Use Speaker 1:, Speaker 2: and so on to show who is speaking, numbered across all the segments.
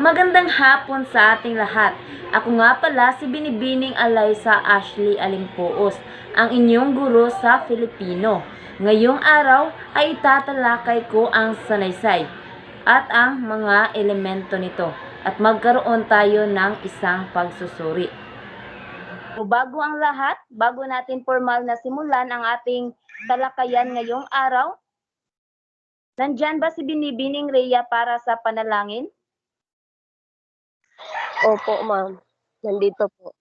Speaker 1: Magandang hapon sa ating lahat. Ako nga pala si Binibining Alaysa Ashley Alimpoos, ang inyong guro sa Filipino. Ngayong araw ay itatalakay ko ang sanaysay at ang mga elemento nito at magkaroon tayo ng isang pagsusuri. So, bago ang lahat, bago natin formal na simulan ang ating talakayan ngayong araw, nandyan ba si Binibining Rhea para sa panalangin?
Speaker 2: Opo, ma'am. Nandito po.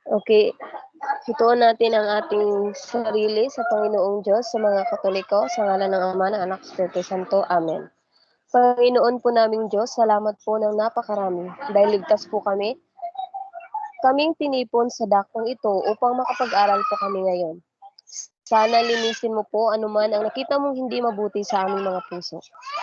Speaker 2: Okay. Ituon natin ang ating sarili sa Panginoong Diyos, sa mga Katoliko, sa ngalan ng Ama, ng Anak, Espiritu Santo. Amen. Panginoon po naming Diyos, salamat po ng napakarami dahil ligtas po kami. Kaming tinipon sa dakong ito upang makapag-aral po kami ngayon. Sana linisin mo po anuman ang nakita mong hindi mabuti sa aming mga puso.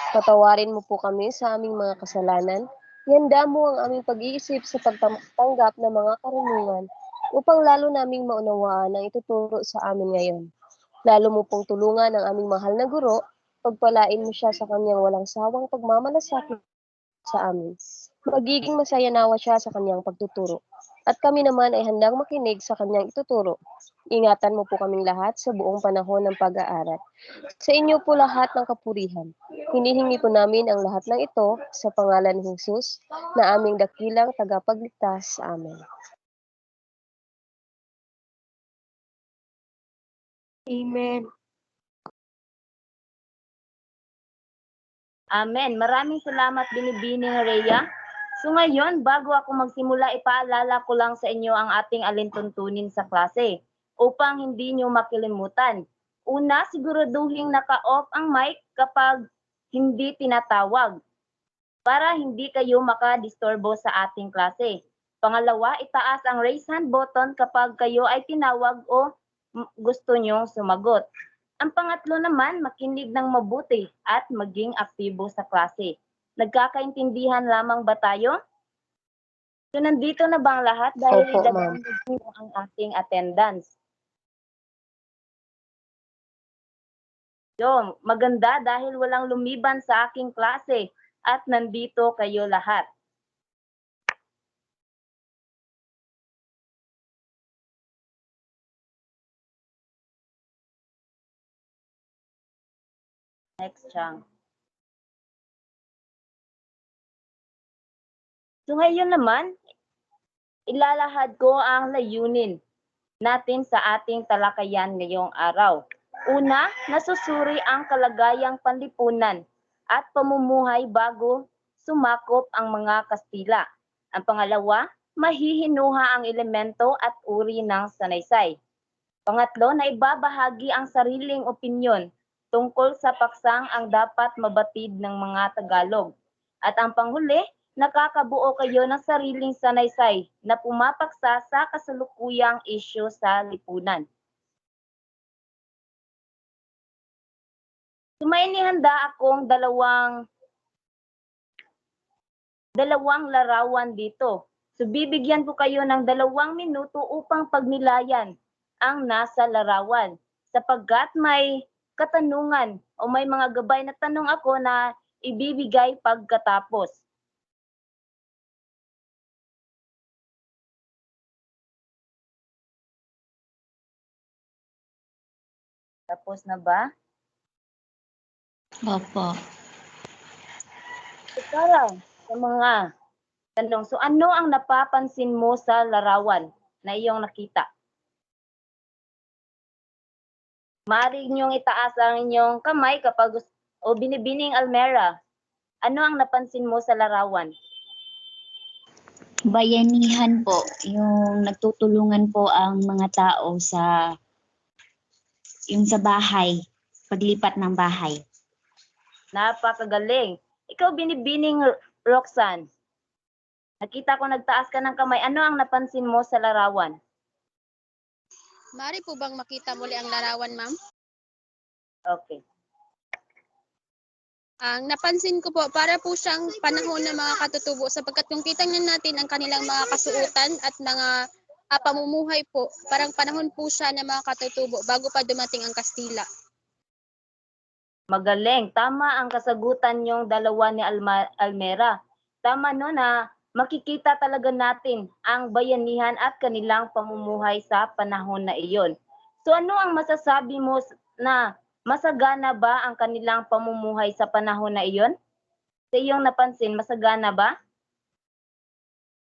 Speaker 2: Patawarin mo po kami sa aming mga kasalanan. Ihanda mo ang aming pag-iisip sa pagtanggap ng mga karunungan upang lalo naming maunawaan ang ituturo sa amin ngayon. Lalo mo pong tulungan ang aming mahal na guro, pagpalain mo siya sa kanyang walang sawang pagmamalasakit sa amin. Magiging masaya nawa siya sa kanyang pagtuturo. At kami naman ay handang makinig sa kanyang ituturo. Ingatan mo po kaming lahat sa buong panahon ng pag-aaral. Sa inyo po lahat ng kapurihan. Hinihingi po namin ang lahat ng ito sa pangalan ni Jesus na aming dakilang tagapagligtas. Amen.
Speaker 3: Amen.
Speaker 1: Amen. Maraming salamat, Binibining Rhea. So ngayon, bago ako magsimula, ipaalala ko lang sa inyo ang ating alintuntunin sa klase upang hindi nyo makilimutan. Una, siguraduhin naka-off ang mic kapag hindi tinatawag para hindi kayo makadisturbo sa ating klase. Pangalawa, itaas ang raise hand button kapag kayo ay tinawag o gusto nyo sumagot. Ang pangatlo naman, makinig ng mabuti at maging aktibo sa klase. Nagkakaintindihan lamang ba tayo? So nandito na ba ang lahat dahil
Speaker 2: Opo, ma'am.
Speaker 1: idadagdag mo ang ating attendance? So, maganda dahil walang lumiban sa aking klase at nandito kayo lahat. Next, Chang. So ngayon naman, ilalahad ko ang layunin natin sa ating talakayan ngayong araw. Una, nasusuri ang kalagayang panlipunan at pamumuhay bago sumakop ang mga Kastila. Ang pangalawa, mahihinuha ang elemento at uri ng sanaysay. Pangatlo, na ibabahagi ang sariling opinyon tungkol sa paksang ang dapat mabatid ng mga Tagalog. At ang panghuli, nakakabuo kayo ng sariling sanaysay na pumapaksa sa kasalukuyang isyu sa lipunan. So may inihanda akong dalawang larawan dito. So bibigyan ko kayo ng 2 minuto upang pagnilayan ang nasa larawan sapagkat may katanungan o may mga gabay na tanong ako na ibibigay pagkatapos. Tapos na ba?
Speaker 3: Opo.
Speaker 1: Ikaw sa mga tanong. So ano ang napapansin mo sa larawan na iyong nakita? Maaari niyong itaas ang inyong kamay kapag o Binibining Almera. Ano ang napansin mo sa larawan?
Speaker 3: Bayanihan po, yung nagtutulungan po ang mga tao sa bahay, paglipat ng bahay.
Speaker 1: Napakagaling. Ikaw, Binibining Roxanne. Nakita ko nagtaas ka ng kamay. Ano ang napansin mo sa larawan?
Speaker 4: Mari po bang makita muli ang larawan, ma'am?
Speaker 1: Okay.
Speaker 4: Ang napansin ko po, para po siyang panahon ng mga katutubo sapagkat kung kita natin ang kanilang mga kasuotan at mga pamumuhay po, parang panahon po siya ng mga katutubo bago pa dumating ang Kastila.
Speaker 1: Magaling. Tama ang kasagutan yung dalawa ni Almera. Tama no na makikita talaga natin ang bayanihan at kanilang pamumuhay sa panahon na iyon. So ano ang masasabi mo na masagana ba ang kanilang pamumuhay sa panahon na iyon? Sa iyong napansin, masagana ba?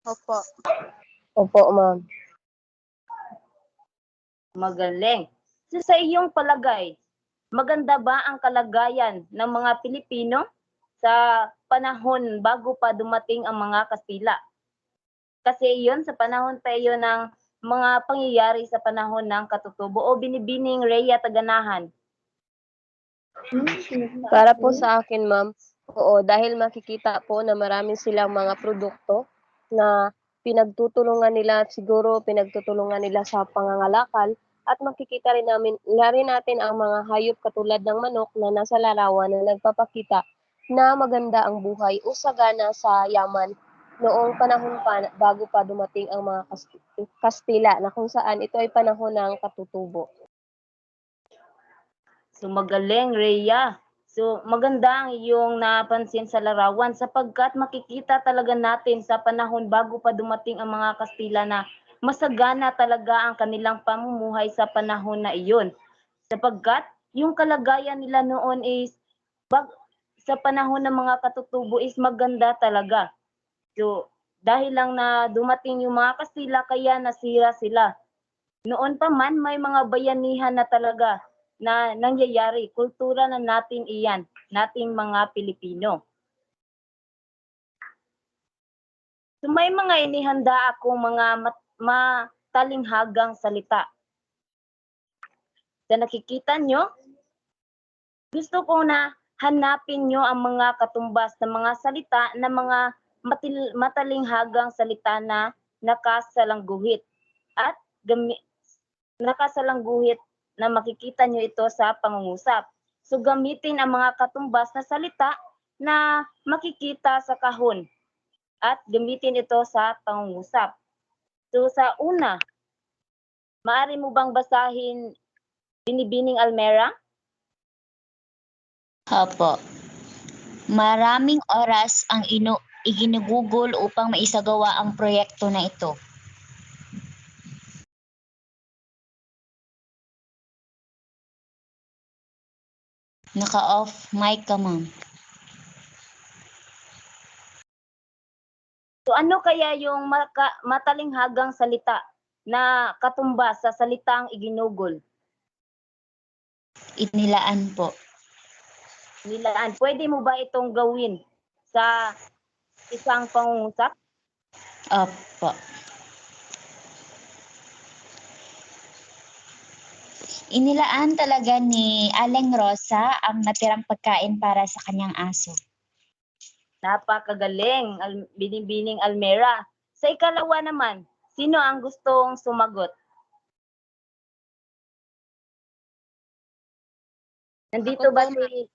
Speaker 4: Opo.
Speaker 2: Opo, ma'am.
Speaker 1: Magaling. So sa iyong palagay, maganda ba ang kalagayan ng mga Pilipino sa panahon bago pa dumating ang mga Kastila? Kasi iyon sa panahon pa iyon ng mga pangyayari sa panahon ng Katutubo o Binibining Rhea Taganahan.
Speaker 2: Para po sa akin, ma'am, oo, dahil makikita po na marami silang mga produkto na pinagtutulungan nila, siguro pinagtutulungan nila sa pangangalakal, at makikita rin natin ang mga hayop katulad ng manok na nasa larawan na nagpapakita na maganda ang buhay o sagana sa yaman noong panahon pa bago pa dumating ang mga Kastila na kung saan ito ay panahon ng Katutubo.
Speaker 1: So magaling, Rhea. So maganda ang iyong napansin sa larawan sapagkat makikita talaga natin sa panahon bago pa dumating ang mga Kastila na masagana talaga ang kanilang pamumuhay sa panahon na iyon. Sapagkat yung kalagayan nila noon is sa panahon ng mga Katutubo is maganda talaga. So dahil lang na dumating yung mga Kastila kaya nasira sila. Noon pa man may mga bayanihan na talaga na nangyayari. Kultura na natin iyan, nating mga Pilipino. So may mga inihanda akong mga matalinghagang salita. Sa nakikita nyo, gusto ko na hanapin nyo ang mga katumbas ng mga salita na mga matalinghagang salita na nakasalangguhit at nakasalangguhit na makikita nyo ito sa pangungusap. So gamitin ang mga katumbas na salita na makikita sa kahon at gamitin ito sa pangungusap. So sa una, maaari mo bang basahin Binibining Almera?
Speaker 3: Opo. Maraming oras ang iginugugol upang maisagawa ang proyekto na ito. Naka-off mic ka, ma'am.
Speaker 1: So ano kaya yung matalinghagang salita na katumbas sa salitang iginugol?
Speaker 3: Inilaan po.
Speaker 1: Nilaan. Pwede mo ba itong gawin sa isang pangungusap?
Speaker 3: Opo. Inilaan talaga ni Aling Rosa ang natirang pagkain para sa kanyang aso.
Speaker 1: Napakagaling, Binibining Almera. Sa ikalawa naman, sino ang gustong sumagot? Nandito
Speaker 4: Ako
Speaker 1: ba
Speaker 4: po,
Speaker 1: si...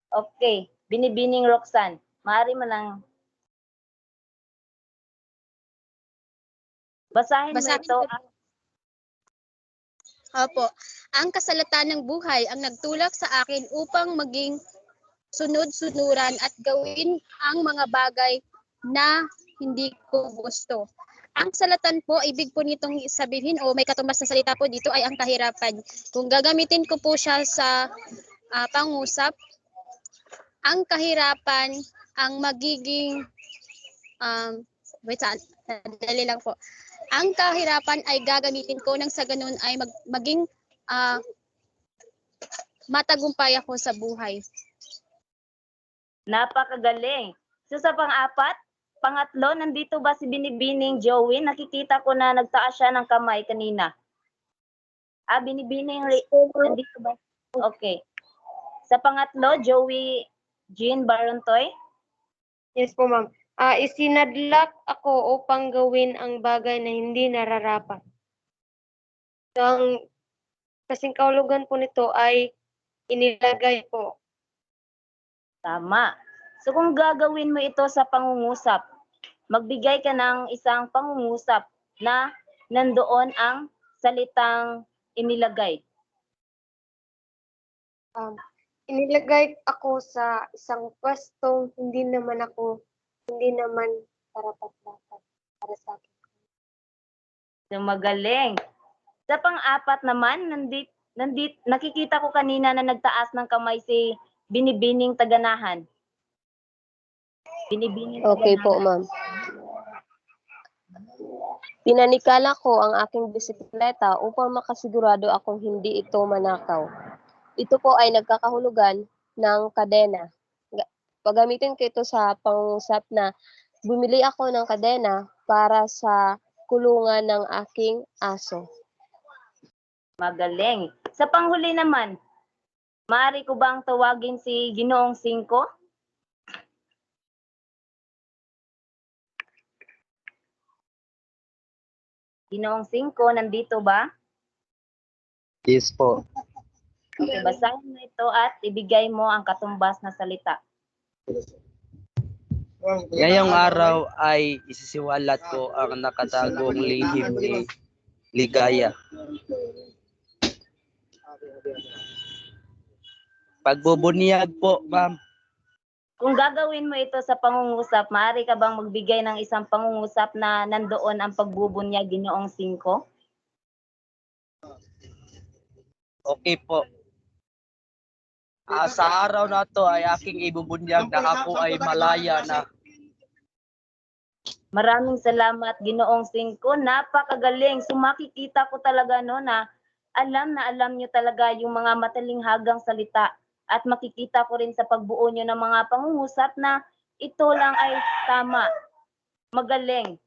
Speaker 1: Okay, Binibining Roxanne. Maaari mo lang... Basahin mo
Speaker 4: Basahin
Speaker 1: ito.
Speaker 4: ko. Opo. Ang kasalatan ng buhay ang nagtulak sa akin upang maging sunod-sunuran at gawin ang mga bagay na hindi ko gusto. Ang salatan po, ibig po nitong sabihin o may katumbas na salita po dito ay ang kahirapan. Kung gagamitin ko po siya sa pangusap, ang kahirapan ang magiging dali lang po. Ang kahirapan ay gagamitin ko nang sa ganun ay maging matagumpay ako sa buhay.
Speaker 1: Napakagaling. So sa pangatlo, nandito ba si Binibining Joey? Nakikita ko na nagtaas siya ng kamay kanina. Binibining nandito ba? Okay. Sa pangatlo, Joey Jean Barontoy.
Speaker 5: Yes po, ma'am. Isinadlak ako upang gawin ang bagay na hindi nararapat. So, ang kasing kahulugan po nito ay inilagay po.
Speaker 1: Tama. So kung gagawin mo ito sa pangungusap, magbigay ka ng isang pangungusap na nandoon ang salitang inilagay.
Speaker 5: inilagay ako sa isang pwestong hindi naman karapat-dapat para sa akin.
Speaker 1: So, magaling. Sa pang-apat naman, nakikita ko kanina na nagtaas ng kamay si Binibining Taganahan. Binibining
Speaker 2: Okay
Speaker 1: Taganahan.
Speaker 2: po, ma'am. Pinanikala ko ang aking bisikleta upang makasigurado akong hindi ito manakaw. Ito po ay nagkakahulugan ng kadena. Pagamitin ko ito sa pangungusap na bumili ako ng kadena para sa kulungan ng aking aso.
Speaker 1: Magaling. Sa panghuli naman, maaari ko bang tawagin si Ginoong 5? Ginoong 5, nandito ba?
Speaker 6: Yes po.
Speaker 1: Okay, basahin mo ito at ibigay mo ang katumbas na salita.
Speaker 6: Ngayong araw ay isisiwalat ko ang nakatagong lihim ni Ligaya. Pagbubunyag po, ma'am.
Speaker 1: Kung gagawin mo ito sa pangungusap, maaari ka bang magbigay ng isang pangungusap na nandoon ang pagbubunyag Ginoong 5?
Speaker 6: Okay po. Sa araw na to ay aking ibubunyag na ako ay malaya na.
Speaker 1: Maraming salamat, Ginoong 5. Napakagaling. So makikita ko talaga no na alam nyo talaga yung mga matalinghagang salita. At makikita ko rin sa pagbuo nyo ng mga pangungusap na ito lang ay tama. Magaling.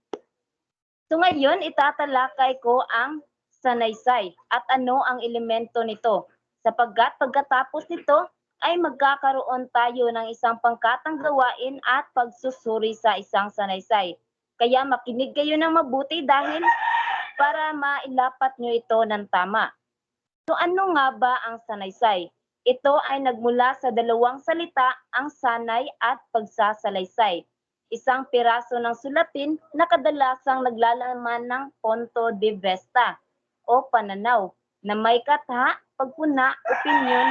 Speaker 1: So ngayon, itatalakay ko ang sanaysay at ano ang elemento nito. Sapagkat pagkatapos nito ay magkakaroon tayo ng isang pangkatang gawain at pagsusuri sa isang sanaysay. Kaya makinig kayo ng mabuti dahil para mailapat nyo ito ng tama. So ano nga ba ang sanaysay? Ito ay nagmula sa dalawang salita, ang sanay at pagsasalaysay. Isang piraso ng sulatin na kadalasang naglalaman ng punto de vista o pananaw na may katha, pagpuna, opinyon,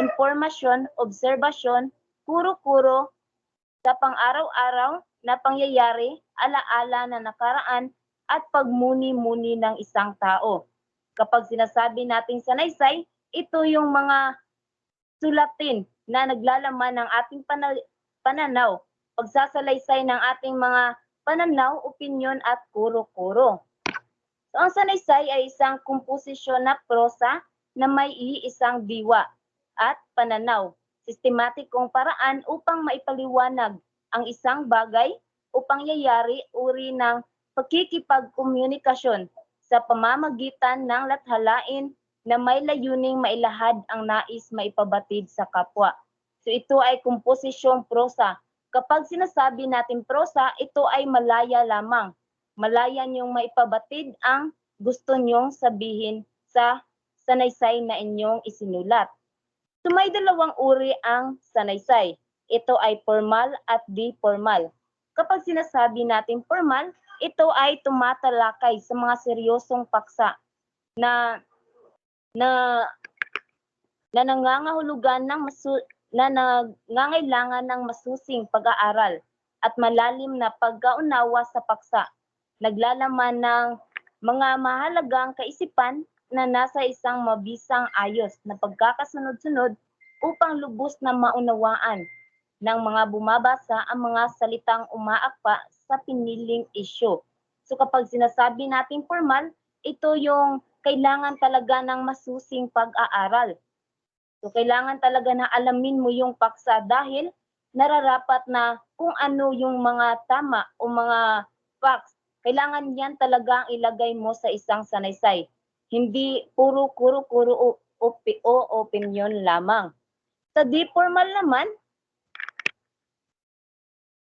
Speaker 1: impormasyon, obserbasyon, kuro-kuro sa pang-araw-araw na pangyayari, alaala na nakaraan at pagmuni-muni ng isang tao. Kapag sinasabi nating sanaysay, ito yung mga sulatin na naglalaman ng ating pananaw, pagsasalaysay ng ating mga pananaw, opinyon at kuro-kuro. So, ang sanaysay ay isang komposisyon na prosa na may iisang diwa at pananaw, sistematikong paraan upang maipaliwanag ang isang bagay o pangyayari uri ng pakikipagkomunikasyon sa pamamagitan ng lathalain na may layuning mailahad ang nais maipabatid sa kapwa. So ito ay komposisyong prosa. Kapag sinasabi natin prosa, ito ay malaya lamang. Malaya niyong maipabatid ang gusto niyong sabihin sa sanaysay na inyong isinulat. So may dalawang uri ang sanaysay. Ito ay formal at di-formal. Kapag sinasabi natin formal, ito ay tumatalakay sa mga seryosong paksa na nangangahulugan ng nangangailangan ng masusing pag-aaral at malalim na pagkaunawa sa paksa. Naglalaman ng mga mahalagang kaisipan na nasa isang mabisang ayos na pagkakasunod-sunod upang lubos na maunawaan ng mga bumabasa ang mga salitang umaakpa sa piniling isyu. So kapag sinasabi natin formal, ito yung kailangan talaga ng masusing pag-aaral. So kailangan talaga na alamin mo yung paksa dahil nararapat na kung ano yung mga tama o mga facts. Kailangan yan talaga ang ilagay mo sa isang sanaysay. Hindi puro kuro-kuro o opinion lamang. Sa di-formal naman,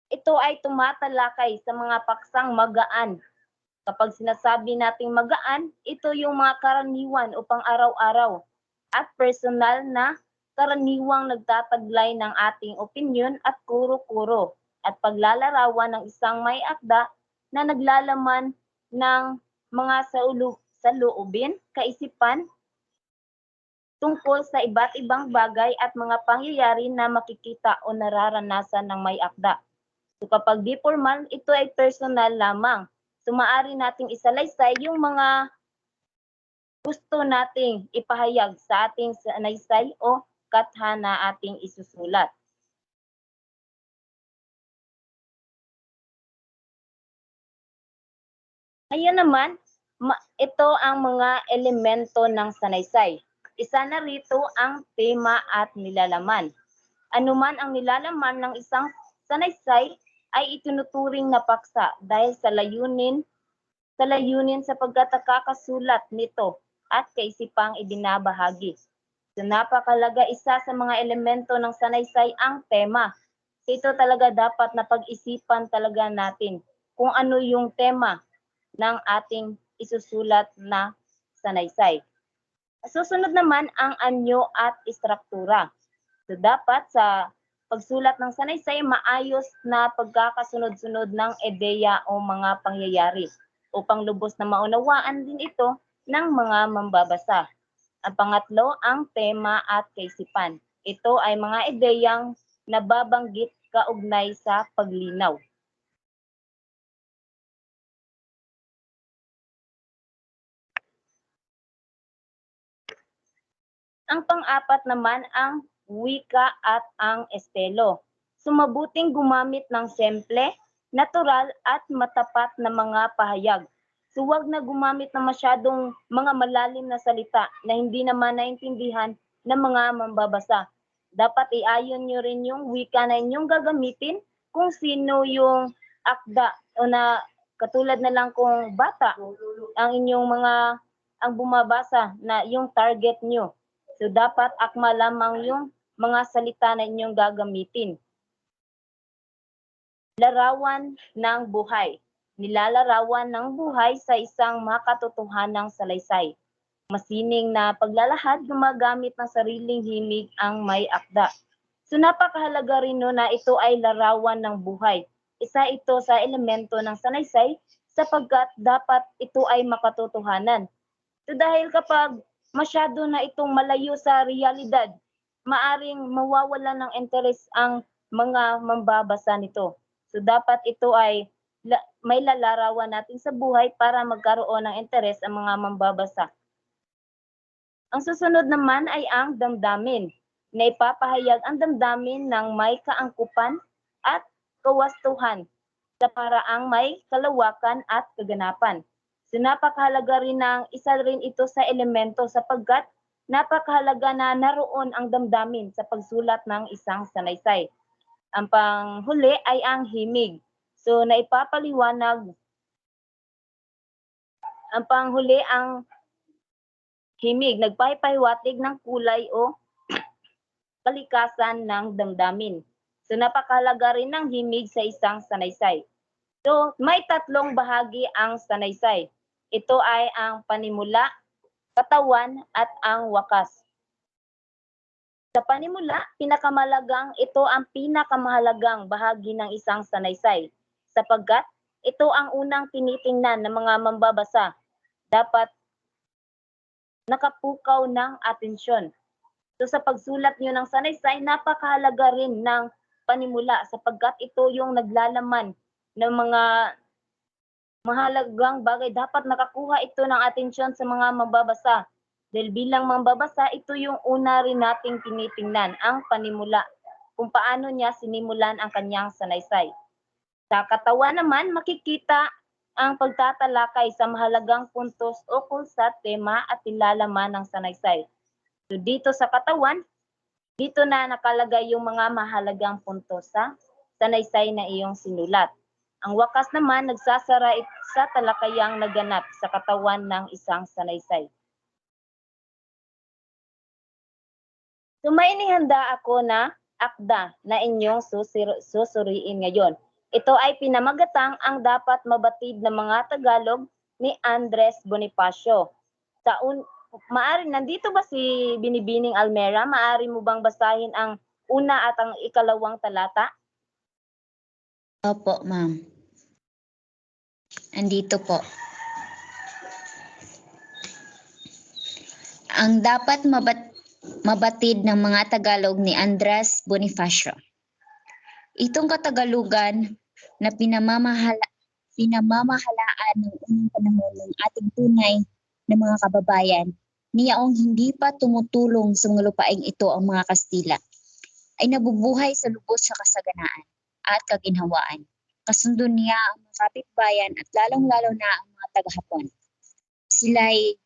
Speaker 1: ito ay tumatalakay sa mga paksang magaan. Kapag sinasabi nating magaan, ito yung mga karaniwan o pang-araw-araw at personal na karaniwang nagtataglay ng ating opinyon at kuro-kuro at paglalarawan ng isang may akda na naglalaman ng mga saloobin, kaisipan, tungkol sa iba't ibang bagay at mga pangyayari na makikita o nararanasan ng may akda. So kapag di formal, ito ay personal lamang. So maaari nating isalaysay yung mga gusto nating ipahayag sa ating sanaysay o katha na ating isusulat. Ngayon naman, ito ang mga elemento ng sanaysay. Isa na rito ang tema at nilalaman. Anuman ang nilalaman ng isang sanaysay ay itinuturing na paksa dahil sa layunin sapagkat nakakasulat nito at kaisipang ibinabahagi. So napakalaga isa sa mga elemento ng sanaysay ang tema. Ito talaga dapat na pag-isipan talaga natin kung ano yung tema ng ating isusulat na sanaysay. Susunod naman ang anyo at istruktura. So dapat sa pagsulat ng sanaysay, maayos na pagkakasunod-sunod ng ideya o mga pangyayari upang lubos na maunawaan din ito ng mga mambabasa. Ang pangatlo, ang tema at kaisipan. Ito ay mga ideyang nababanggit kaugnay sa paglinaw. Ang pang-apat naman ang wika at ang estilo. Sumabuting gumamit ng simple, natural at matapat na mga pahayag. So huwag na gumamit ng masyadong mga malalim na salita na hindi naman naintindihan ng mga mambabasa. Dapat iayon nyo rin yung wika na inyong gagamitin kung sino yung akda o na katulad na lang kung bata ang inyong ang bumabasa na yung target nyo. So dapat akma lamang yung mga salita na inyong gagamitin. Larawan ng buhay. Nilalarawan ng buhay sa isang makatotohanang salaysay. Masining na paglalahad, gumagamit ng sariling himig ang may akda. So napakahalaga rin no na ito ay larawan ng buhay. Isa ito sa elemento ng sanaysay sapagkat dapat ito ay makatotohanan. So dahil kapag masyado na itong malayo sa realidad, maaring mawawala ng interes ang mga mambabasa nito. So dapat ito ay may lalarawan natin sa buhay para magkaroon ng interes ang mga mambabasa. Ang susunod naman ay ang damdamin, na ipapahayag ang damdamin ng may kaangkupan at kawastuhan sa paraang may kalawakan at kaganapan. So napakahalaga rin isa rin ito sa elemento sapagkat napakahalaga na naroon ang damdamin sa pagsulat ng isang sanaysay. Ang panghuli ay ang himig. So naipapaliwanag ang panghuli ang himig, nagpapahiwatig ng kulay o kalikasan ng damdamin. So napakahalaga rin ng himig sa isang sanaysay. So may tatlong bahagi ang sanaysay. Ito ay ang panimula, katawan at ang wakas. Sa panimula, ito ang pinakamahalagang bahagi ng isang sanaysay sapagkat ito ang unang tinitingnan ng mga mambabasa. Dapat nakapukaw ng atensyon. So sa pagsulat niyo ng sanaysay, napakahalaga rin ng panimula sapagkat ito yung naglalaman ng mga mahalagang bagay. Dapat nakakuha ito ng atensyon sa mga mambabasa. Dahil bilang mambabasa, ito yung una rin nating tinitingnan, ang panimula, kung paano niya sinimulan ang kanyang sanaysay. Sa katawan naman, makikita ang pagtatalakay sa mahalagang puntos ukol sa tema at nilalaman ng sanaysay. So dito sa katawan, dito na nakalagay yung mga mahalagang puntos sa sanaysay na iyong sinulat. Ang wakas naman nagsasara sa talakayang naganap sa katawan ng isang sanaysay. So may inihanda ako na akda na inyong susuriin ngayon. Ito ay pinamagatang ang dapat mabatid ng mga Tagalog ni Andres Bonifacio. Maari, nandito ba si Binibining Almera? Maari mo bang basahin ang una at ang ikalawang talata?
Speaker 3: Opo, ma'am. Andito po. Ang dapat mabatid ng mga Tagalog ni Andres Bonifacio. Itong Katagalugan na pinamamahalaan ng unang panahon ng ating tunay na mga kababayan, niyaong hindi pa tumutulong sa mga lupaing ito ang mga Kastila, ay nabubuhay sa lubos sa kasaganaan at kaginhawaan. Kasundo niya ang mga kapitbayan at lalong-lalo na ang mga taga-Hapon. Sila'y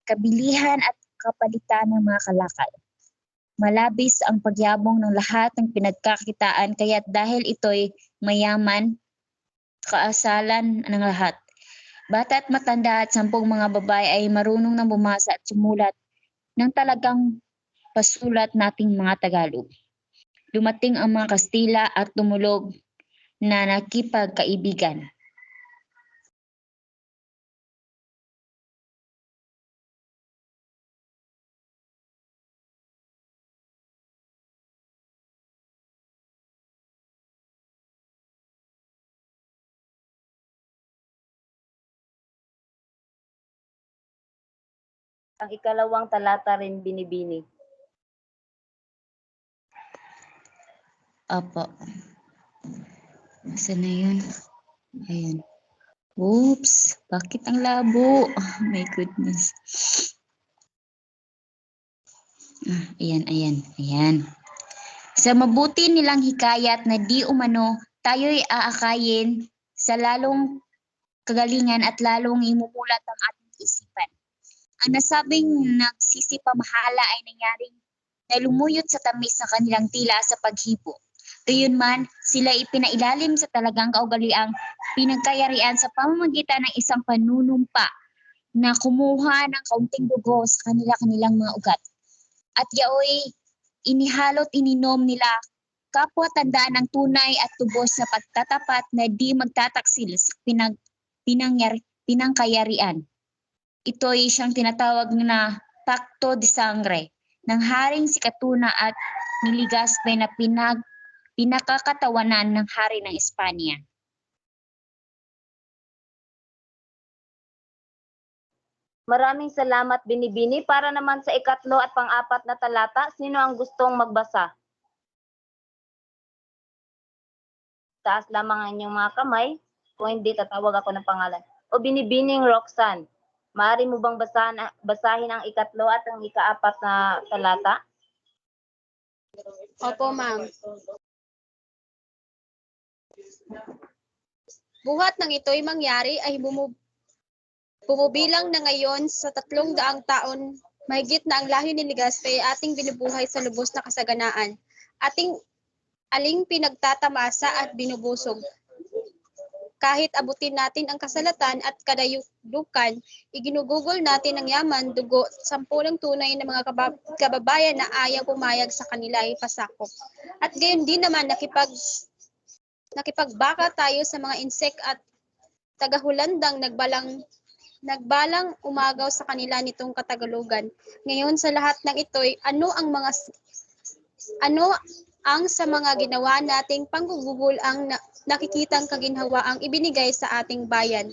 Speaker 3: kabilihan at kapalitan ng mga kalakal. Malabis ang pagyabong ng lahat ng pinagkakitaan, kaya't dahil ito'y mayaman, kaasalan ng lahat. Bata at matanda at 10 mga babae ay marunong nang bumasa at sumulat ng talagang pasulat nating mga Tagalog. Dumating ang mga Kastila at tumulog na nakipagkaibigan.
Speaker 1: Ang ikalawang talata rin binibini.
Speaker 3: Opo. Saan na yun? Ayan. Oops, bakit ang labo? Oh, my goodness. Ayan. Sa mabuti nilang hikayat na di umano, tayo'y aakayin sa lalong kagalingan at lalong imumulat ang ating isipan. Ang nasabing nagsisipamahala ay nangyaring na lumuyot sa tamis ng kanilang tila sa paghipo. Gayunman, sila ipinailalim sa talagang kaugaliang pinagkayarian sa pamamagitan ng isang panunumpa na kumuha ng kaunting dugo sa kanilang mga ugat. At yaoy inihalot ininom nila kapwa tandaan ng tunay at tubos na pagtatapat na di magtataksil sa pinangkayarian. Ito'y siyang tinatawag na Pacto de Sangre ng Haring si Katuna at ni Legazpi na pinakakatawanan ng hari ng Espanya.
Speaker 1: Maraming salamat binibini. Para naman sa ikatlo at pang-apat na talata, sino ang gustong magbasa? Taas lamang ang inyong mga kamay. Kung hindi, tatawag ako ng pangalan. O binibining Roxanne, maaari mo bang basahin ang ikatlo at ang ikaapat na talata?
Speaker 4: Opo, ma'am. Buhat ng ito'y mangyari ay bumubilang na ngayon sa 300 taon, mahigit na ang lahi ni Legazpi ay ating binubuhay sa lubos na kasaganaan. Aling pinagtatamasa at binubusog. Kahit abutin natin ang kasalatan at kadayukan, iginugugol natin ang yaman, dugo, 10 tunay na mga kababayan na ayaw pumayag sa kanila ay pasakop. At gayon din naman nakipagbaka tayo sa mga insek at tagahulandang nagbalang umagaw sa kanila nitong Katagalugan. Ngayon sa lahat ng ito'y ano ang sa mga ginawa nating panggugugol ang nakikitang kaginhawaang ibinigay sa ating bayan.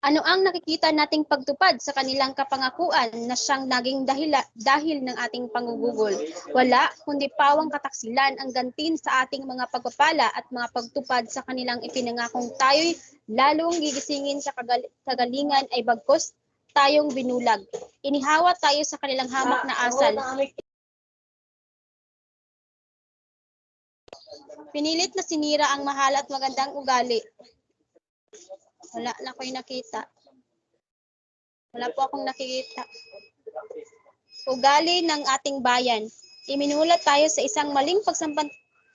Speaker 4: Ano ang nakikita nating pagtupad sa kanilang kapangakuan na siyang naging dahil ng ating panggugugol? Wala, kundi pawang kataksilan ang gantin sa ating mga pagpapala at mga pagtupad sa kanilang ipinangakong tayo'y lalong gigisingin sa kagalingan ay bagkos tayong binulag. Inihawa tayo sa kanilang hamak na asal. Pinilit na sinira ang mahal at magandang ugali. Wala na ko'y nakita. Wala po akong nakikita. Ugali ng ating bayan. Iminulat tayo sa isang maling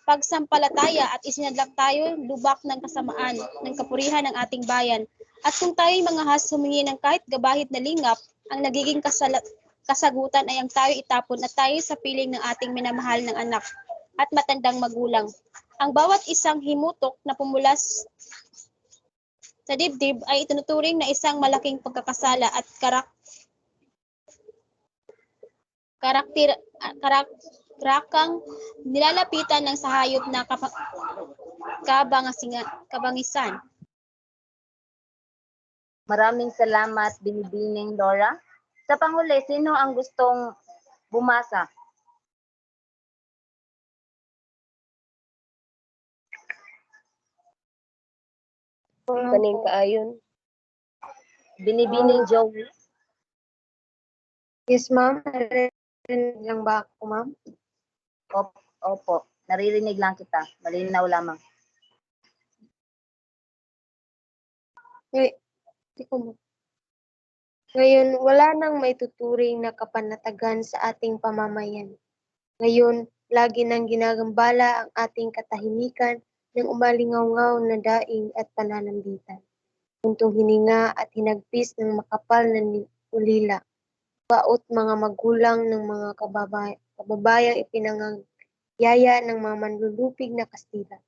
Speaker 4: pagsampalataya at isinadlak tayo lubak ng kasamaan, ng kapurihan ng ating bayan. At kung tayo'y mga has humingi ng kahit gabahit na lingap, ang nagiging kasagutan ay ang tayo itapon at tayo sa piling ng ating minamahal ng anak at matandang magulang. Ang bawat isang himutok na pumulas sa dibdib ay itinuturing na isang malaking pagkakasala at karakang nilalapitan ng sahayop na kabangisan.
Speaker 1: Maraming salamat, Binibining Laura. Sa panghuli, sino ang gustong bumasa?
Speaker 2: Kaning kaayon.
Speaker 1: Binibining Joey.
Speaker 5: Yes, ma'am. Narinig lang ba ako, ma'am?
Speaker 1: Opo, naririnig lang kita. Malinaw lamang.
Speaker 5: Ngayon, wala nang may tuturing na kapanatagan sa ating pamamayan. Ngayon, lagi nang ginagambala ang ating katahimikan ng umalingaw-ngaw na daing at pananambitan. Puntong hininga at hinagpis ng makapal na ulila. Baot mga magulang ng mga kababayang ipinangagyaya ng mga manlulupig na Kastila.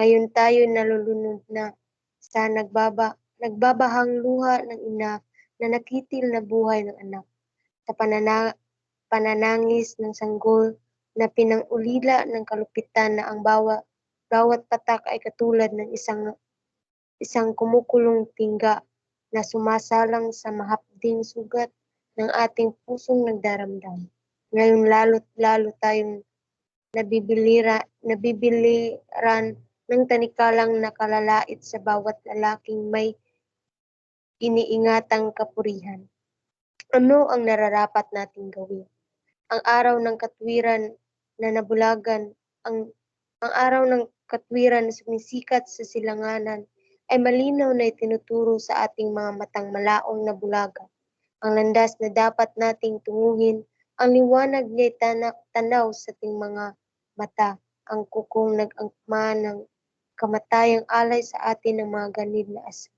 Speaker 5: Ngayon tayo nalulunod na sa nagbabahang luha ng ina na nakitil na buhay ng anak. Sa pananangis ng sanggol na pinangulila ng kalupitan na ang bawat patak ay katulad ng isang kumukulong tingga na sumasalang sa mahapding sugat ng ating pusong nagdaramdam. Ngayon lalo tayong nabibiliran ng tanikalang nakalalait sa bawat lalaking may iniingatang kapurihan. Ano ang nararapat nating gawin? Ang araw ng katwiran na nabulagan, ang araw ng katwiran na sumisikat sa silanganan ay malinaw na itinuturo sa ating mga matang malaong na bulaga. Ang landas na dapat nating tunguhin, ang liwanag niya'y tanaw sa ating mga mata, ang kukong nag-angkma ng kamatayang alay sa atin ng mga ganid na asa.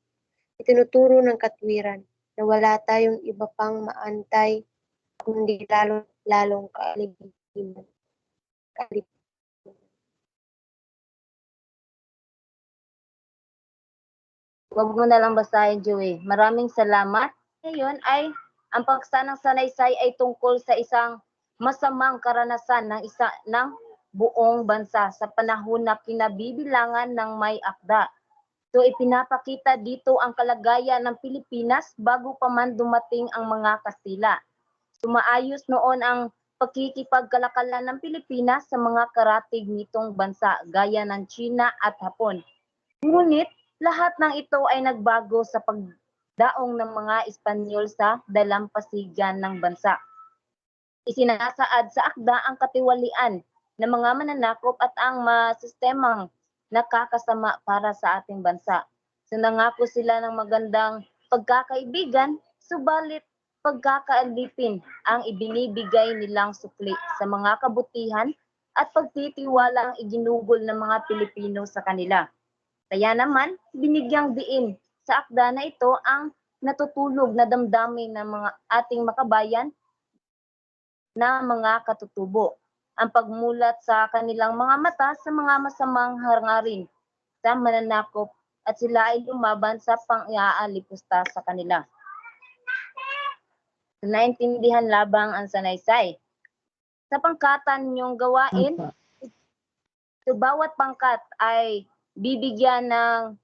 Speaker 5: Itinuturo ng katwiran na wala tayong iba pang maantay kundi lalong kaalipinan.
Speaker 1: Huwag mo na lang basahin, Joey. Maraming salamat. Ngayon ay ang pagsanang sanaysay ay tungkol sa isang masamang karanasan ng buong bansa sa panahon na kinabibilangan ng may akda. So ipinapakita dito ang kalagayan ng Pilipinas bago pa man dumating ang mga Kastila. Sumaayos noon ang pakikipagkalakalan ng Pilipinas sa mga karatig nitong bansa gaya ng China at Hapon. Ngunit lahat ng ito ay nagbago sa pagdaong ng mga Espanyol sa dalampasigan ng bansa. Isinasaad sa akda ang katiwalian ng mga mananakop at ang sistemang nakakasama para sa ating bansa. So nangako sila ng magandang pagkakaibigan, subalit pagkakaalipin ang ibinibigay nilang sukli sa mga kabutihan at pagtitiwala ang iginugol ng mga Pilipino sa kanila. Kaya naman, binigyang diin sa akda na ito ang natutulog na damdamin ng mga ating makabayan na mga katutubo. Ang pagmulat sa kanilang mga mata sa mga masamang hangarin sa mananakop at sila ay lumaban sa pang-iaalipusta sa kanila. Naintindihan labang ang sanaysay. Sa pangkatan niyong gawain, so bawat pangkat ay bibigyan ng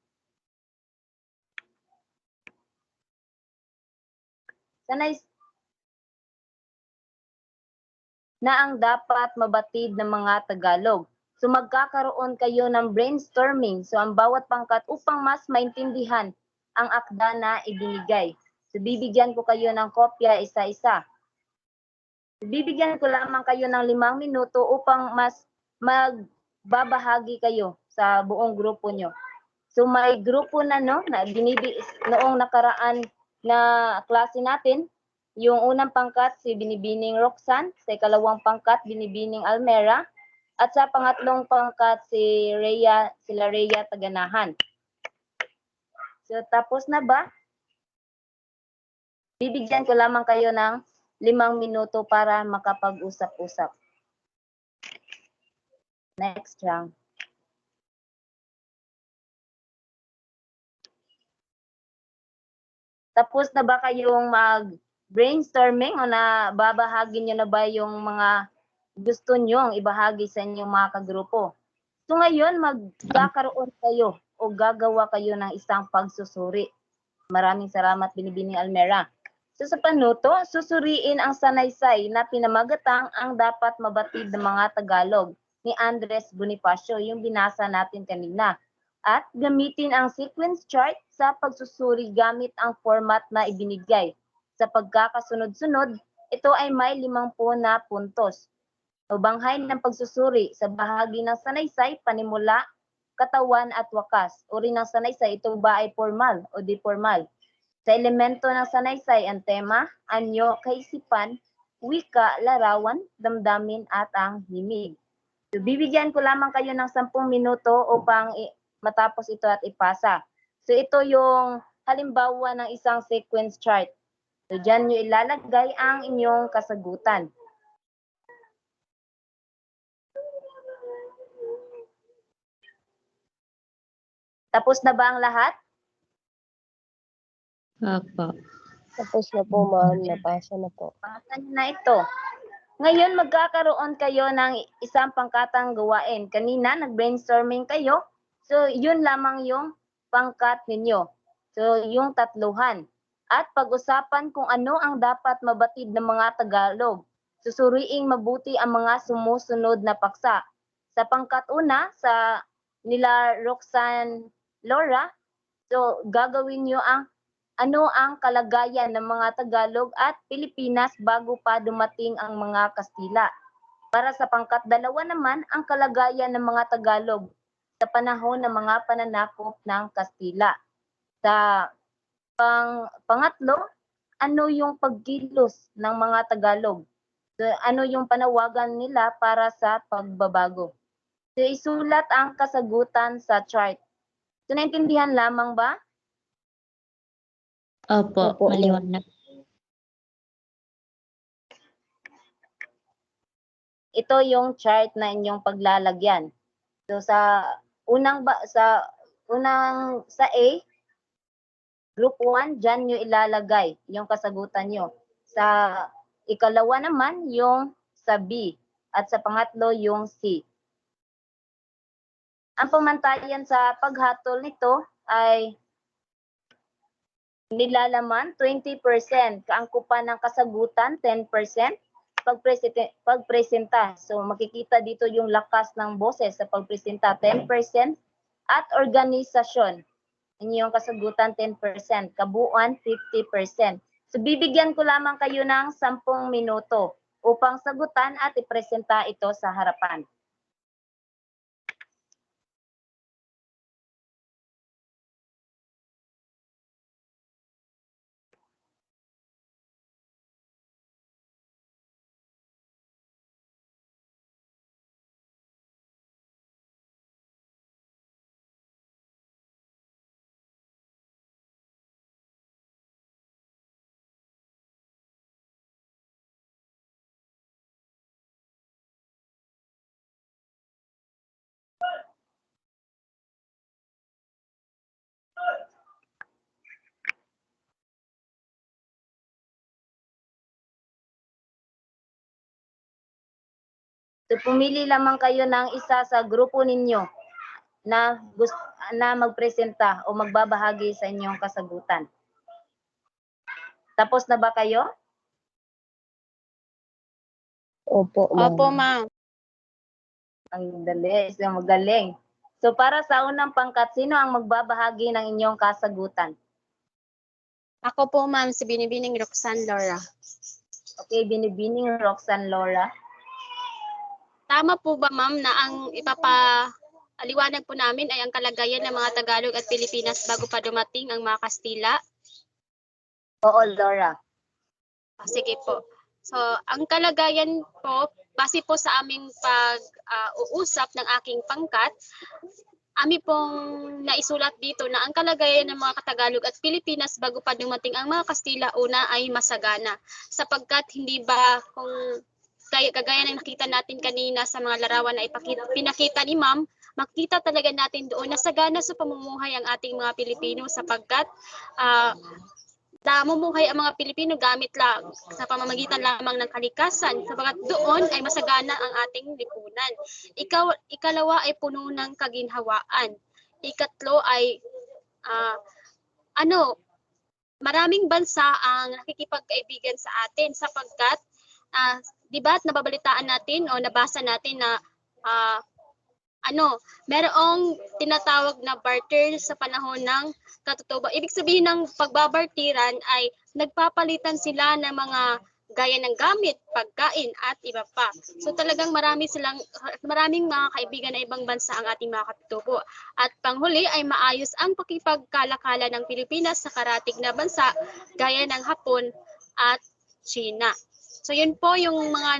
Speaker 1: na ang dapat mabatid ng mga Tagalog. So magkakaroon kayo ng brainstorming. So ang bawat pangkat upang mas maintindihan ang akda na ibinigay. So bibigyan ko kayo ng kopya isa-isa. So, bibigyan ko lamang kayo ng 5 minuto upang mas magbabahagi kayo sa buong grupo nyo. So may grupo na noong nakaraan na klase natin. Yung unang pangkat si Binibining Roxanne, sa ikalawang pangkat Binibining Almera, at sa pangatlong pangkat sila Rhea Taganahan. So tapos na ba? Bibigyan ko lamang kayo ng 5 minuto para makapag-usap-usap. Next round. Tapos na ba kayong mag-brainstorming o babahagi nyo na ba yung mga gusto nyong ibahagi sa inyong mga kagrupo? So ngayon, magkakaroon kayo o gagawa kayo ng isang pagsusuri. Maraming salamat, Binibining Almera. So sa panuto, susuriin ang sanaysay na pinamagatang ang dapat mabatid ng mga Tagalog ni Andres Bonifacio, yung binasa natin kanina. At gamitin ang sequence chart sa pagsusuri gamit ang format na ibinigay. Sa pagkakasunod-sunod, ito ay may 50 na puntos. Banghay ng pagsusuri sa bahagi ng sanaysay, panimula, katawan at wakas. Uri ng sanaysay, ito ba ay formal o di formal? Sa elemento ng sanaysay, ang tema, anyo, kaisipan, wika, larawan, damdamin at ang himig. So, bibigyan ko lamang kayo ng 10 minuto upang matapos ito at ipasa. So ito yung halimbawa ng isang sequence chart. So dyan nyo ilalagay ang inyong kasagutan. Tapos na ba ang lahat?
Speaker 7: Opo.
Speaker 2: Tapos na po, ma'am. Napasa na po.
Speaker 1: Pasa nyo na ito. Ngayon, magkakaroon kayo ng isang pangkatang gawain. Kanina, nag-brainstorming kayo. So, yun lamang yung pangkat ninyo. So, yung tatluhan. At pag-usapan kung ano ang dapat mabatid ng mga Tagalog. Susuriing mabuti ang mga sumusunod na paksa. Sa pangkat una, sa nila Roxanne Laura, so gagawin nyo ang ano ang kalagayan ng mga Tagalog at Pilipinas bago pa dumating ang mga Kastila. Para sa pangkat dalawa naman, ang kalagayan ng mga Tagalog sa panahon ng mga pananakop ng Kastila. Sa pangatlo, ano yung pagkilos ng mga Tagalog? So, ano yung panawagan nila para sa pagbabago? So, isulat ang kasagutan sa chart. So, naintindihan lamang ba?
Speaker 7: Opo,
Speaker 2: Opo,
Speaker 7: maliwanag.
Speaker 1: Ito yung chart na inyong paglalagyan. So sa sa A, group 1, diyan niyo ilalagay yung kasagutan niyo. Sa ikalawa naman yung sa B at sa pangatlo yung C. Ang pamantayan sa paghatol nito ay nilalaman 20%, kaangkupan ng kasagutan 10%, pagpresenta. So makikita dito yung lakas ng boses sa pagpresenta 10% at organisasyon. Inyong kasagutan 10%, kabuuan 50%. So bibigyan ko lamang kayo ng 10 minuto upang sagutan at ipresenta ito sa harapan. So pumili lamang kayo ng isa sa grupo ninyo na magpresenta o magbabahagi sa inyong kasagutan. Tapos na ba kayo?
Speaker 2: Opo, ma'am.
Speaker 4: Opo, ma'am.
Speaker 1: Ang dali, so magaling. So para sa unang pangkat, sino ang magbabahagi ng inyong kasagutan?
Speaker 4: Ako po, ma'am, si Binibining Roxanne Laura.
Speaker 1: Okay, Binibining Roxanne Laura.
Speaker 4: Tama po ba, ma'am, na ang ipapaliwanag po namin ay ang kalagayan ng mga Tagalog at Pilipinas bago pa dumating ang mga Kastila?
Speaker 1: Oo, Laura.
Speaker 4: Sige po. So, ang kalagayan po, base po sa aming pag-uusap ng aking pangkat, ami pong naisulat dito na ang kalagayan ng mga Tagalog at Pilipinas bago pa dumating ang mga Kastila una ay masagana. Sapagkat hindi ba kung kagaya ng nakita natin kanina sa mga larawan na pinakita ni ma'am, makita talaga natin doon na sagana sa pamumuhay ang ating mga Pilipino sapagkat namumuhay ang mga Pilipino gamit lang sa pamamagitan lamang ng kalikasan, sapagat doon ay masagana ang ating lipunan. Ikalawa ay puno ng kaginhawaan. Ikatlo ay maraming bansa ang nakikipagkaibigan sa atin sapagkat di ba nababalitaan natin o nabasa natin na merong tinatawag na barter sa panahon ng katutubo. Ibig sabihin ng pagbabartiran ay nagpapalitan sila ng mga gaya ng gamit, pagkain at iba pa. So talagang maraming mga kaibigan na ibang bansa ang ating mga katutubo. At panghuli ay maayos ang pakipagkalakala ng Pilipinas sa karatig na bansa gaya ng Hapon at China. So yun po yung mga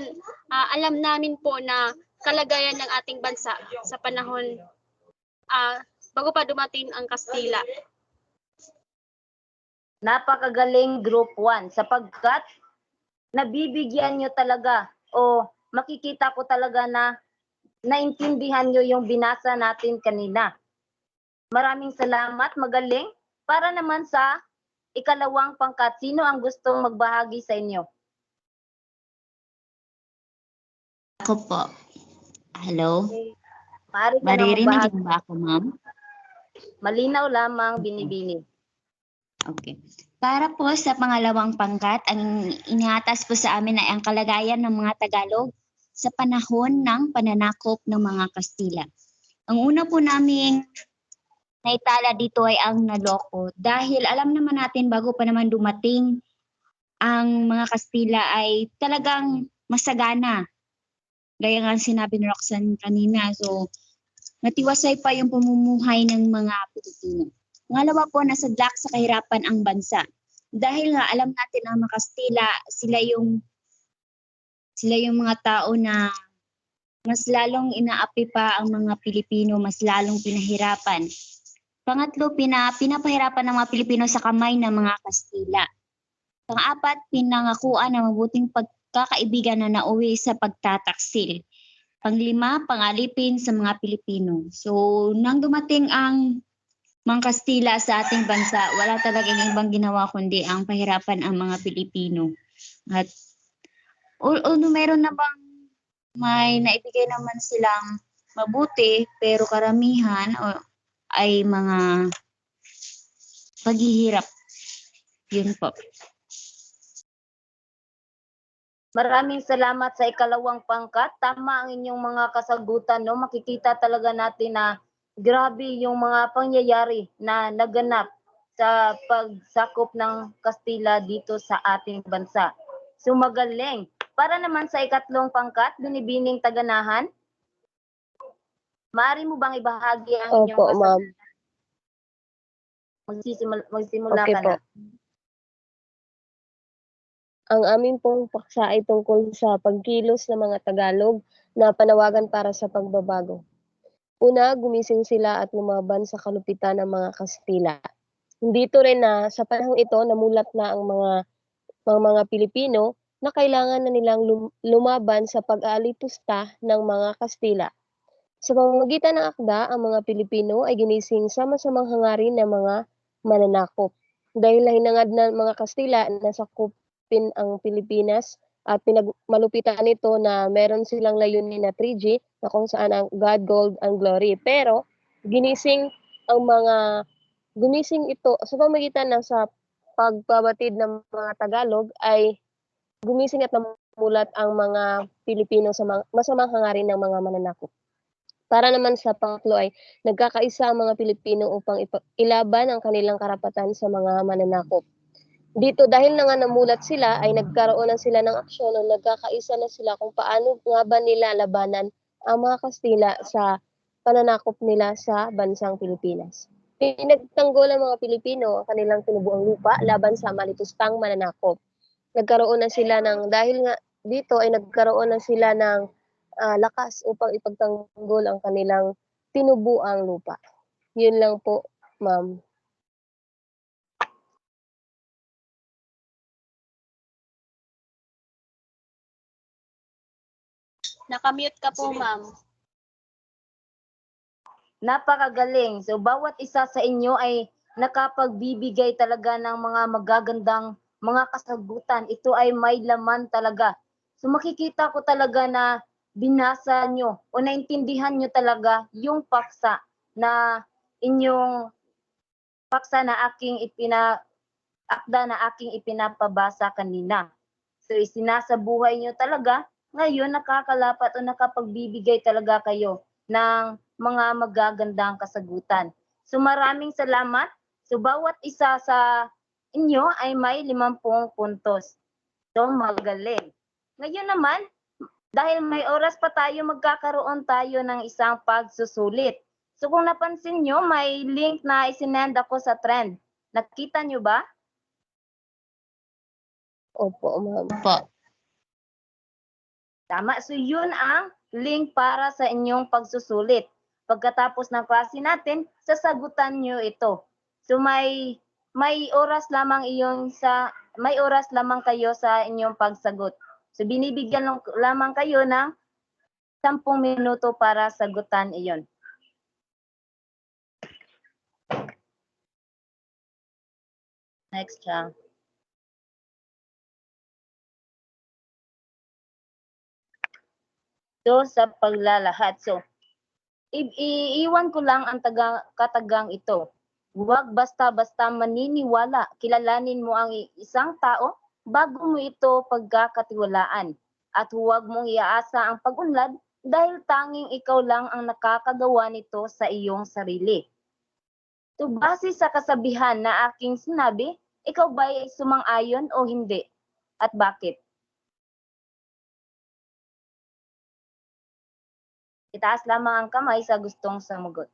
Speaker 4: alam namin po na kalagayan ng ating bansa sa panahon bago pa dumating ang Kastila.
Speaker 1: Napakagaling Group 1 sapagkat nabibigyan nyo talaga o makikita ko talaga na naintindihan nyo yung binasa natin kanina. Maraming salamat, magaling. Para naman sa ikalawang pangkat, sino ang gustong magbahagi sa inyo?
Speaker 3: Ako po. Hello?
Speaker 1: Maaari ka na
Speaker 3: Maririnig
Speaker 1: magbahagi.
Speaker 3: niyo ba ako, ma'am?
Speaker 1: Malinaw lamang, Binibini.
Speaker 3: Okay. Para po sa pangalawang pangkat, ang iniatas po sa amin ay ang kalagayan ng mga Tagalog sa panahon ng pananakop ng mga Kastila. Ang una po naming naitala dito ay ang Naloco dahil alam naman natin bago pa naman dumating ang mga Kastila ay talagang masagana. Gaya nga sinabi ni Roxanne kanina, so natiwasay pa yung pamumuhay ng mga Pilipino. Pangalawa po, nasadlak sa kahirapan ang bansa. Dahil nga alam natin ang mga Kastila, sila yung mga tao na mas lalong inaapi pa ang mga Pilipino, mas lalong pinahirapan. Pangatlo, pinapahirapan ng mga Pilipino sa kamay ng mga Kastila. Pang-apat, pinangakuan ng mabuting pagkakaibigan na nauwi sa pagtataksil. Panglima, pangalipin sa mga Pilipino. So, nang dumating ang mga Kastila sa ating bansa, wala talagang ibang ginawa kundi ang pahirapan ang mga Pilipino. At meron namang may naibigay naman silang mabuti, pero karamihan ay mga paghihirap. Yun po.
Speaker 1: Maraming salamat sa ikalawang pangkat. Tama ang inyong mga kasagutan, no? Makikita talaga natin na grabe yung mga pangyayari na naganap sa pagsakop ng Kastila dito sa ating bansa. So magaling. Para naman sa ikatlong pangkat, Binibining Taganahan, maaari mo bang ibahagi ang inyong
Speaker 2: Opo, ma'am.
Speaker 1: Magsimula
Speaker 2: Okay
Speaker 1: ka
Speaker 2: po.
Speaker 1: na.
Speaker 2: Ang amin pong paksa ay tungkol sa pagkilos ng mga Tagalog na panawagan para sa pagbabago. Una, gumising sila at lumaban sa kalupitan ng mga Kastila. Dito rin na sa panahong ito namulat na ang mga Pilipino na kailangan na nilang lumaban sa pag-aalipusta ng mga Kastila. Sa pamamagitan ng akda, ang mga Pilipino ay ginising sa masamang hangarin ng mga mananakop. Dahil hinangad na mga Kastila na sakupin ang Pilipinas at pinagmalupitan nito na meron silang layunin na 3G na kung saan ang God, Gold, and Glory. Pero gumising ito sa pamamagitan ng sa pagbabatid ng mga Tagalog ay gumising at namulat ang mga Pilipino sa masamang hangarin ng mga mananakop. Para naman sa pangatlo ay nagkakaisa ang mga Pilipino upang ilaban ang kanilang karapatan sa mga mananakop. Dito dahil na nga namulat sila ay nagkaroon na sila ng aksyon o nagkakaisa na sila kung paano nga ba nila labanan ang mga Kastila sa pananakop nila sa bansang Pilipinas. Pinagtanggol ang mga Pilipino ang kanilang tinubuang lupa laban sa malitustang mananakop. Nagkaroon na sila dahil nga dito ay nagkaroon na sila ng lakas upang ipagtanggol ang kanilang tinubuang lupa. Yun lang po, ma'am.
Speaker 4: Nakamute ka po, ma'am.
Speaker 1: Napakagaling. So bawat isa sa inyo ay nakapagbibigay talaga ng mga magagandang mga kasagutan. Ito ay may laman talaga. So makikita ko talaga na binasa nyo o naintindihan nyo talaga yung paksa na inyong paksa na akda na aking ipinapabasa kanina. So isinasabuhay nyo talaga, ngayon nakakalapat o nakapagbibigay talaga kayo ng mga magagandang kasagutan. So maraming salamat. So bawat isa sa inyo ay may 50 puntos. So magaling. Ngayon naman, dahil may oras pa tayo, magkakaroon tayo ng isang pagsusulit. So kung napansin nyo, may link na isinend ako sa trend. Nakita nyo ba?
Speaker 2: Opo, ma'am.
Speaker 3: Opo.
Speaker 1: Tama. So yun ang link para sa inyong pagsusulit. Pagkatapos ng klase natin, sasagutan nyo ito. So may oras lamang may oras lamang kayo sa inyong pagsagot. So binibigyan lamang kayo ng 10 minuto para sagutan iyon. Next siya. So sa paglalahad. So iiwan ko lang ang katagang ito. Huwag basta-basta maniniwala. Kilalanin mo ang isang tao bago mo ito pagkakatiwalaan. At huwag mong iaasa ang pag-unlad dahil tanging ikaw lang ang nakakagawa nito sa iyong sarili. So base sa kasabihan na aking sinabi, ikaw ba ay sumang-ayon o hindi? At bakit? Itaas lamang ang kamay sa gustong sumugot.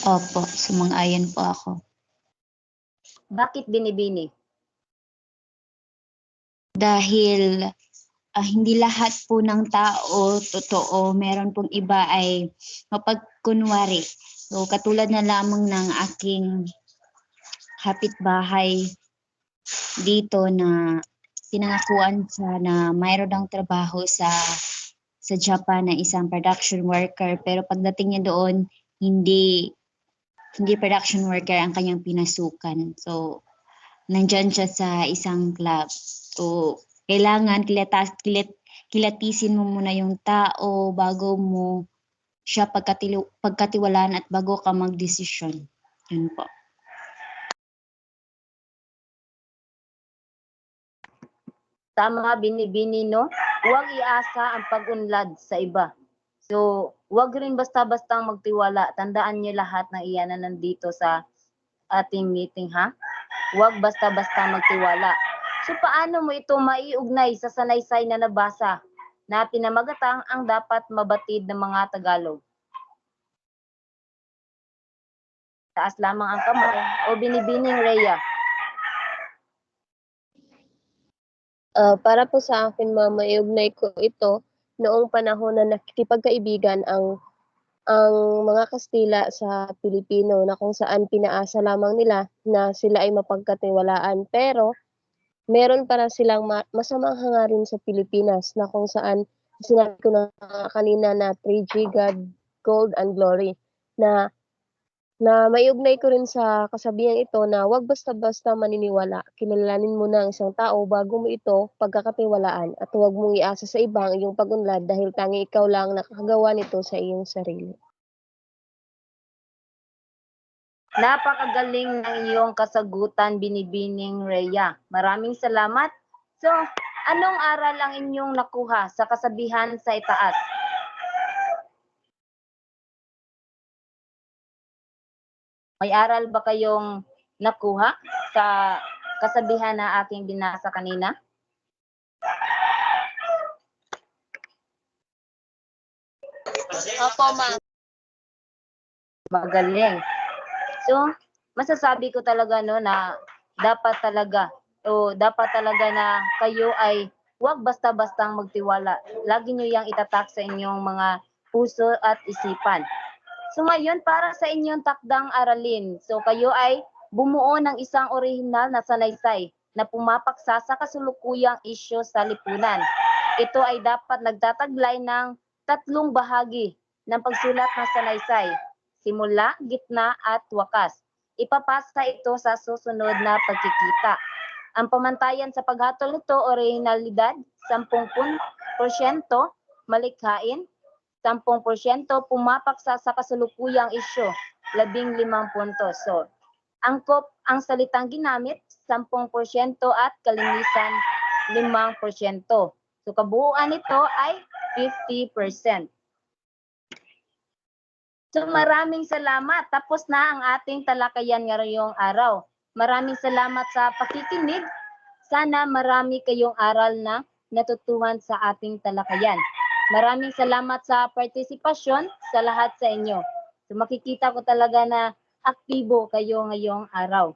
Speaker 3: Opo, sumang-ayon po ako.
Speaker 1: Bakit binibini?
Speaker 3: Dahil hindi lahat po ng tao totoo, meron pong iba ay mapagkunwari. So katulad na lamang ng aking kapitbahay dito na pinangakuan siya na mayroon ng trabaho sa Japan na isang production worker, pero pagdating niya doon hindi production worker ang kanyang pinasukan. So nandyan siya sa isang club. So kailangan kilatisin mo muna yung tao bago mo siya pagkatiwalaan at bago ka magdesisyon. Yun po.
Speaker 1: Tama binibini, no? Huwag iasa ang pag-unlad sa iba. So, huwag rin basta-bastang magtiwala. Tandaan niyo lahat ng iyan na nandito sa ating meeting, ha? Huwag basta-basta magtiwala. So, paano mo ito maiugnay sa sanaysay na nabasa na pinamagatang ang dapat mabatid ng mga Tagalog? Taas lamang ang kamay o binibining Rhea.
Speaker 2: Para po sa akin, ma'am, maiugnay ko ito noong panahon na nakikipagkaibigan ang mga Kastila sa Pilipino na kung saan pinaasa lamang nila na sila ay mapagkatiwalaan. Pero meron para silang masamang hangarin sa Pilipinas na kung saan sinabi ko na kanina na 3G, God, Gold, and Glory na maiugnay ko rin sa kasabihan ito na huwag basta-basta maniniwala. Kilalanin mo na ang isang tao bago mo ito pagkakatiwalaan at huwag mong iasa sa ibang iyong pag-unlad dahil tanging ikaw lang nakakagawa nito sa iyong sarili.
Speaker 1: Napakagaling ng iyong kasagutan, binibining Rhea. Maraming salamat. So, anong aral ang inyong nakuha sa kasabihan sa itaas? May aral ba kayong nakuha sa kasabihan na aking binasa kanina?
Speaker 2: Opo, ma'am.
Speaker 1: Magaling. So, masasabi ko talaga no na dapat talaga na kayo ay huwag basta-bastang magtiwala. Lagi niyo yang itatak sa inyong mga puso at isipan. So ngayon, para sa inyong takdang aralin, so kayo ay bumuo ng isang orihinal na sanaysay na pumapaksa sa kasulukuyang isyu sa lipunan. Ito ay dapat nagtataglay ng 3 bahagi ng pagsulat ng salaysay, simula, gitna at wakas. Ipapasa ito sa susunod na pagkikita. Ang pamantayan sa paghatol nito, orihinalidad, 10%, malikhain, 10% pumapak sa kasalukuyang isyu, 15 puntos. So, angkop ang salitang ginamit, 10% at kalinisan, 5%. So, kabuuan nito ay 50%. So, maraming salamat. Tapos na ang ating talakayan ngayong araw. Maraming salamat sa pakikinig. Sana marami kayong aral na natutuhan sa ating talakayan. Maraming salamat sa partisipasyon sa lahat sa inyo. So, makikita ko talaga na aktibo kayo ngayong araw.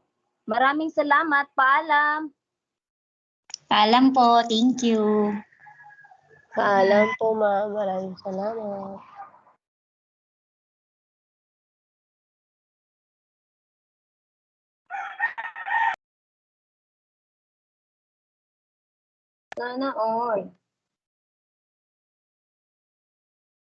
Speaker 1: Maraming salamat. Paalam.
Speaker 3: Paalam po. Thank you.
Speaker 2: Paalam po, ma'am. Maraming salamat.
Speaker 1: Sana all.